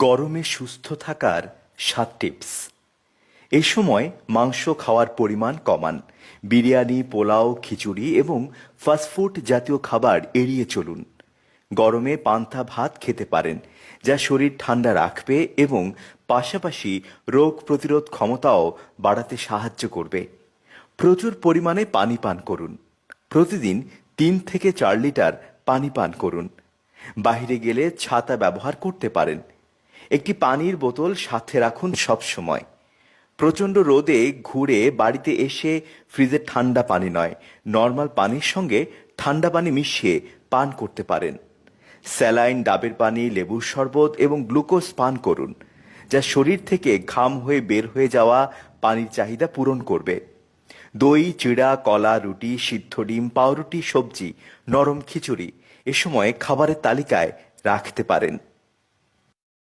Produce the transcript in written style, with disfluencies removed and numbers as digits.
গরমে সুস্থ থাকার 7 টিপস। এই সময় মাংস খাওয়ার পরিমাণ কমান। বিরিয়ানি, পোলাও, খিচুড়ি এবং ফাস্টফুড জাতীয় খাবার এড়িয়ে চলুন। গরমে পান্তা ভাত খেতে পারেন, যা শরীর ঠান্ডা রাখবে এবং পাশাপাশি রোগ প্রতিরোধ ক্ষমতাও বাড়াতে সাহায্য করবে। প্রচুর পরিমাণে পানি পান করুন। প্রতিদিন 3 থেকে 4 লিটার পানি পান করুন। বাইরে গেলে ছাতা ব্যবহার করতে পারেন। একটি পানির বোতল সাথে রাখুন সব সময়। প্রচণ্ড রোদে ঘুরে বাড়িতে এসে ফ্রিজের ঠান্ডা পানি নয়, নর্মাল পানির সঙ্গে ঠান্ডা পানি মিশিয়ে পান করতে পারেন। স্যালাইন, ডাবের পানি, লেবুর শরবত এবং গ্লুকোজ পান করুন, যা শরীর থেকে ঘাম হয়ে বের হয়ে যাওয়া পানির চাহিদা পূরণ করবে। দই, চিড়া, কলা, রুটি, সিদ্ধ ডিম, পাউরুটি, সবজি, নরম খিচুড়ি এ সময় খাবারের তালিকায় রাখতে পারেন।